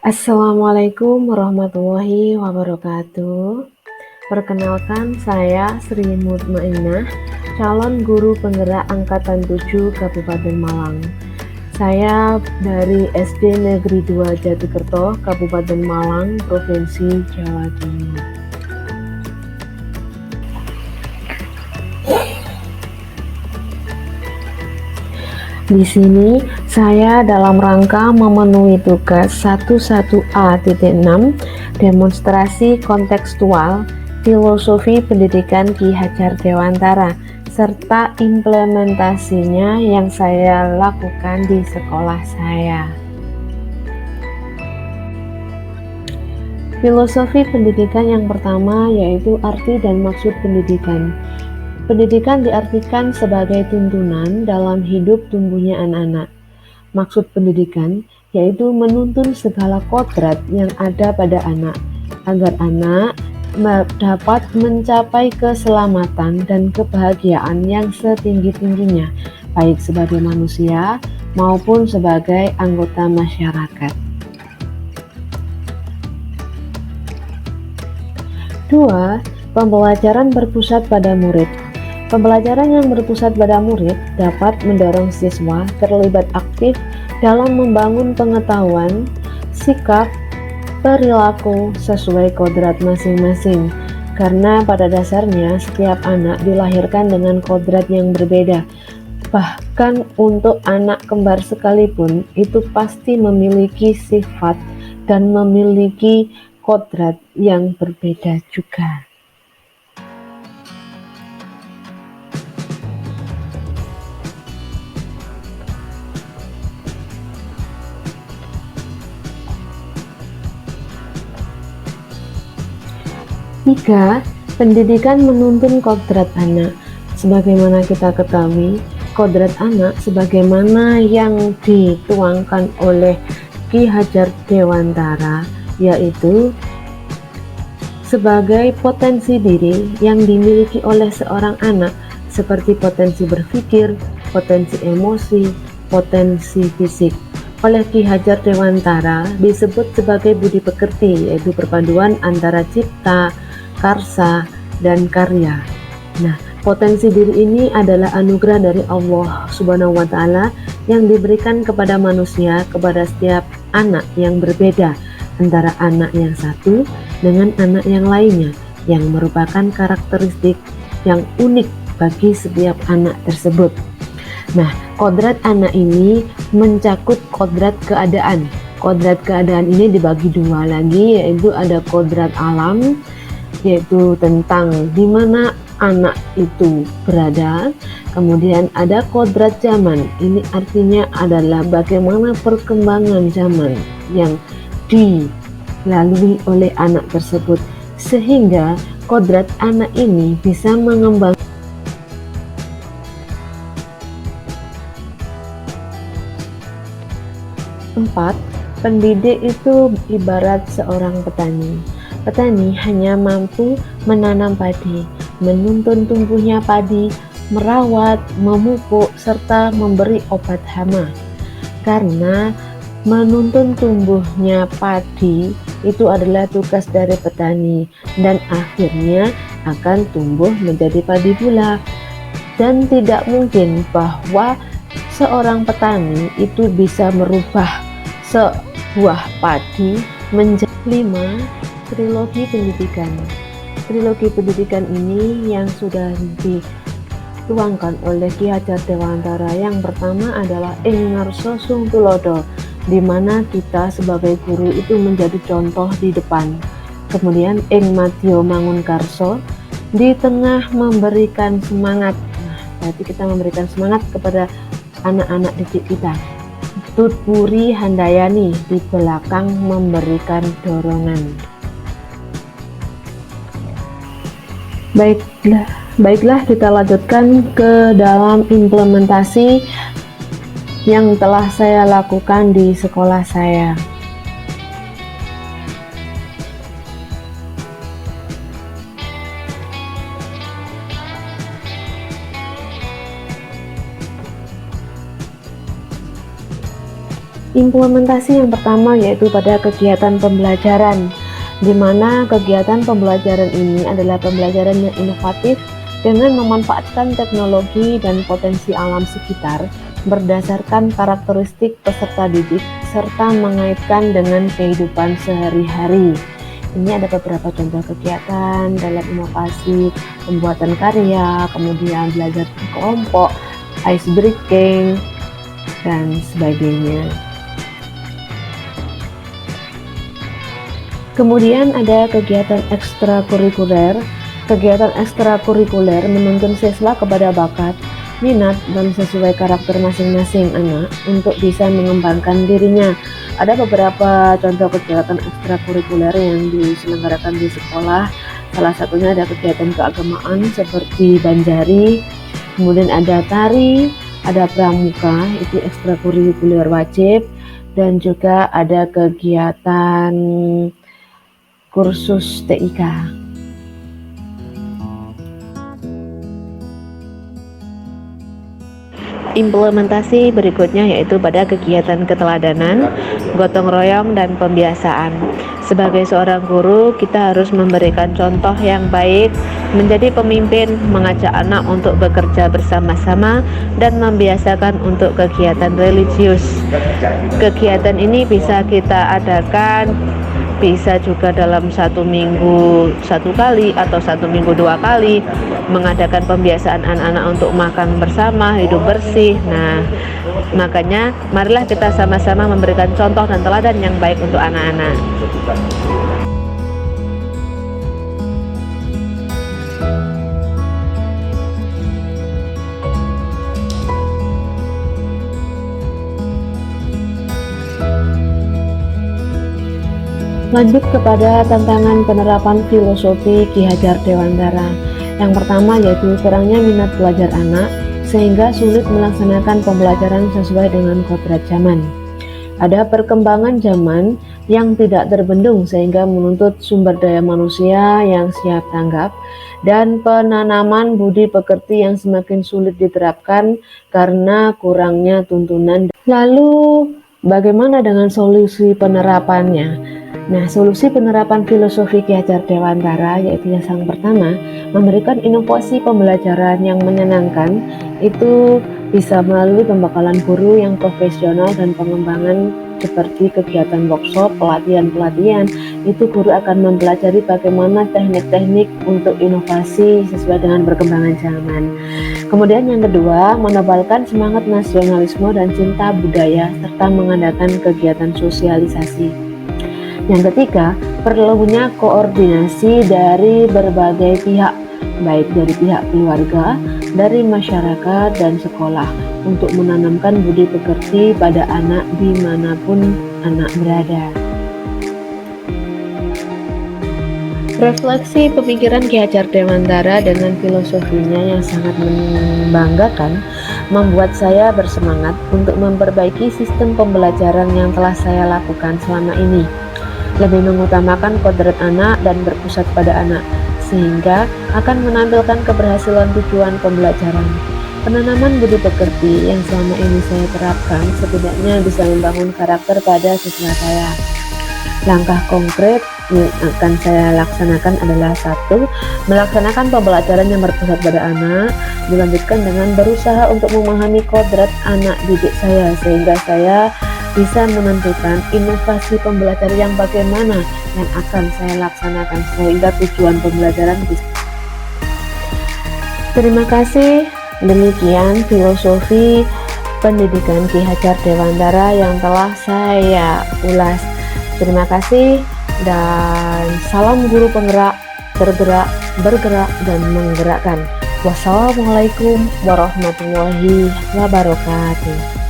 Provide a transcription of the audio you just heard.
Assalamualaikum warahmatullahi wabarakatuh. Perkenalkan, saya Sri Mutmainah, calon guru penggerak Angkatan 7 Kabupaten Malang. Saya dari SD Negeri 2 Jatikerto, Kabupaten Malang, Provinsi Jawa Timur. Di sini, saya dalam rangka memenuhi tugas 11A.6 demonstrasi kontekstual filosofi pendidikan Ki Hajar Dewantara serta implementasinya yang saya lakukan di sekolah saya. Filosofi pendidikan yang pertama yaitu arti dan maksud pendidikan. Pendidikan diartikan sebagai tuntunan dalam hidup tumbuhnya anak-anak. Maksud pendidikan yaitu menuntun segala kodrat yang ada pada anak, agar anak dapat mencapai keselamatan dan kebahagiaan yang setinggi-tingginya, baik sebagai manusia maupun sebagai anggota masyarakat. 2. Pembelajaran berpusat pada murid. Pembelajaran yang berpusat pada murid dapat mendorong siswa terlibat aktif dalam membangun pengetahuan, sikap, perilaku sesuai kodrat masing-masing. Karena pada dasarnya setiap anak dilahirkan dengan kodrat yang berbeda. Bahkan untuk anak kembar sekalipun itu pasti memiliki sifat dan memiliki kodrat yang berbeda juga. Tiga, pendidikan menuntun kodrat anak. Sebagaimana kita ketahui, kodrat anak sebagaimana yang dituangkan oleh Ki Hajar Dewantara, yaitu sebagai potensi diri yang dimiliki oleh seorang anak, seperti potensi berpikir, potensi emosi, potensi fisik. Oleh Ki Hajar Dewantara disebut sebagai budi pekerti, yaitu perpaduan antara cipta, karsa, dan karya. Nah, potensi diri ini adalah anugerah dari Allah Subhanahu wa Ta'ala yang diberikan kepada manusia, kepada setiap anak yang berbeda antara anak yang satu dengan anak yang lainnya, yang merupakan karakteristik yang unik bagi setiap anak tersebut. Nah, kodrat anak ini mencakup kodrat keadaan. Kodrat keadaan ini dibagi dua lagi, yaitu ada kodrat alam, yaitu tentang di mana anak itu berada. Kemudian ada kodrat zaman, ini artinya adalah bagaimana perkembangan zaman yang dilalui oleh anak tersebut, sehingga kodrat anak ini bisa mengembangkan. 4. Pendidik itu ibarat seorang petani. Petani hanya mampu menanam padi, menuntun tumbuhnya padi, merawat, memupuk, serta memberi obat hama. Karena menuntun tumbuhnya padi itu adalah tugas dari petani, dan akhirnya akan tumbuh menjadi padi pula. Dan tidak mungkin bahwa seorang petani itu bisa merubah sebuah padi menjadi. 5. Trilogi pendidikan. Trilogi pendidikan ini yang sudah dituangkan oleh Ki Hajar Dewantara. Yang pertama adalah ing ngarsa sung tulodo, di mana kita sebagai guru itu menjadi contoh di depan. Kemudian ing madya mangun karso, di tengah memberikan semangat. Nah, berarti kita memberikan semangat kepada anak-anak didik kita. Tutpuri handayani, di belakang memberikan dorongan. Baiklah, kita lanjutkan ke dalam implementasi yang telah saya lakukan di sekolah saya. Implementasi yang pertama yaitu pada kegiatan pembelajaran, di mana kegiatan pembelajaran ini adalah pembelajaran yang inovatif dengan memanfaatkan teknologi dan potensi alam sekitar berdasarkan karakteristik peserta didik serta mengaitkan dengan kehidupan sehari-hari. Ini ada beberapa contoh kegiatan dalam inovasi, pembuatan karya, kemudian belajar kelompok, ice breaking, dan sebagainya. Kemudian ada kegiatan ekstrakurikuler. Kegiatan ekstrakurikuler menuntun siswa kepada bakat, minat, dan sesuai karakter masing-masing anak untuk bisa mengembangkan dirinya. Ada beberapa contoh kegiatan ekstrakurikuler yang diselenggarakan di sekolah. Salah satunya ada kegiatan keagamaan seperti banjari, kemudian ada tari, ada pramuka, itu ekstrakurikuler wajib, dan juga ada kegiatan kursus TIK. Implementasi berikutnya yaitu pada kegiatan keteladanan, gotong royong, dan pembiasaan. Sebagai seorang guru, kita harus memberikan contoh yang baik, menjadi pemimpin, mengajak anak untuk bekerja bersama-sama, dan membiasakan untuk kegiatan religius. Kegiatan ini bisa kita adakan, bisa juga dalam 1 minggu 1 kali atau 1 minggu 2 kali, mengadakan pembiasaan anak-anak untuk makan bersama, hidup bersih. Nah, makanya marilah kita sama-sama memberikan contoh dan teladan yang baik untuk anak-anak. Lanjut kepada tantangan penerapan filosofi Ki Hajar Dewantara. Yang pertama yaitu kurangnya minat belajar anak, sehingga sulit melaksanakan pembelajaran sesuai dengan kodrat zaman. Ada perkembangan zaman yang tidak terbendung sehingga menuntut sumber daya manusia yang siap tanggap, dan penanaman budi pekerti yang semakin sulit diterapkan karena kurangnya tuntunan. Lalu, bagaimana dengan solusi penerapannya? Nah, solusi penerapan filosofi Ki Hajar Dewantara yaitu yang pertama, memberikan inovasi pembelajaran yang menyenangkan. Itu bisa melalui pembekalan guru yang profesional dan pengembangan seperti kegiatan workshop, pelatihan-pelatihan. Itu guru akan mempelajari bagaimana teknik-teknik untuk inovasi sesuai dengan perkembangan zaman. Kemudian yang kedua, menebalkan semangat nasionalisme dan cinta budaya serta mengadakan kegiatan sosialisasi. Yang ketiga, perlunya koordinasi dari berbagai pihak, baik dari pihak keluarga, dari masyarakat, dan sekolah untuk menanamkan budi pekerti pada anak dimanapun anak berada. Refleksi pemikiran Ki Hajar Dewantara dengan filosofinya yang sangat membanggakan membuat saya bersemangat untuk memperbaiki sistem pembelajaran yang telah saya lakukan selama ini. Lebih mengutamakan kodrat anak dan berpusat pada anak, sehingga akan menampilkan keberhasilan tujuan pembelajaran. Penanaman budi pekerti yang selama ini saya terapkan setidaknya bisa membangun karakter pada siswa saya. Langkah konkret yang akan saya laksanakan adalah 1. Melaksanakan pembelajaran yang berpusat pada anak, dilanjutkan dengan berusaha untuk memahami kodrat anak didik saya, sehingga saya bisa menentukan inovasi pembelajaran yang bagaimana yang akan saya laksanakan sehingga tujuan pembelajaran bisa. Terima kasih. Demikian filosofi pendidikan Ki Hajar Dewantara yang telah saya ulas. Terima kasih dan salam guru penggerak, bergerak dan menggerakkan. Wassalamualaikum warahmatullahi wabarakatuh.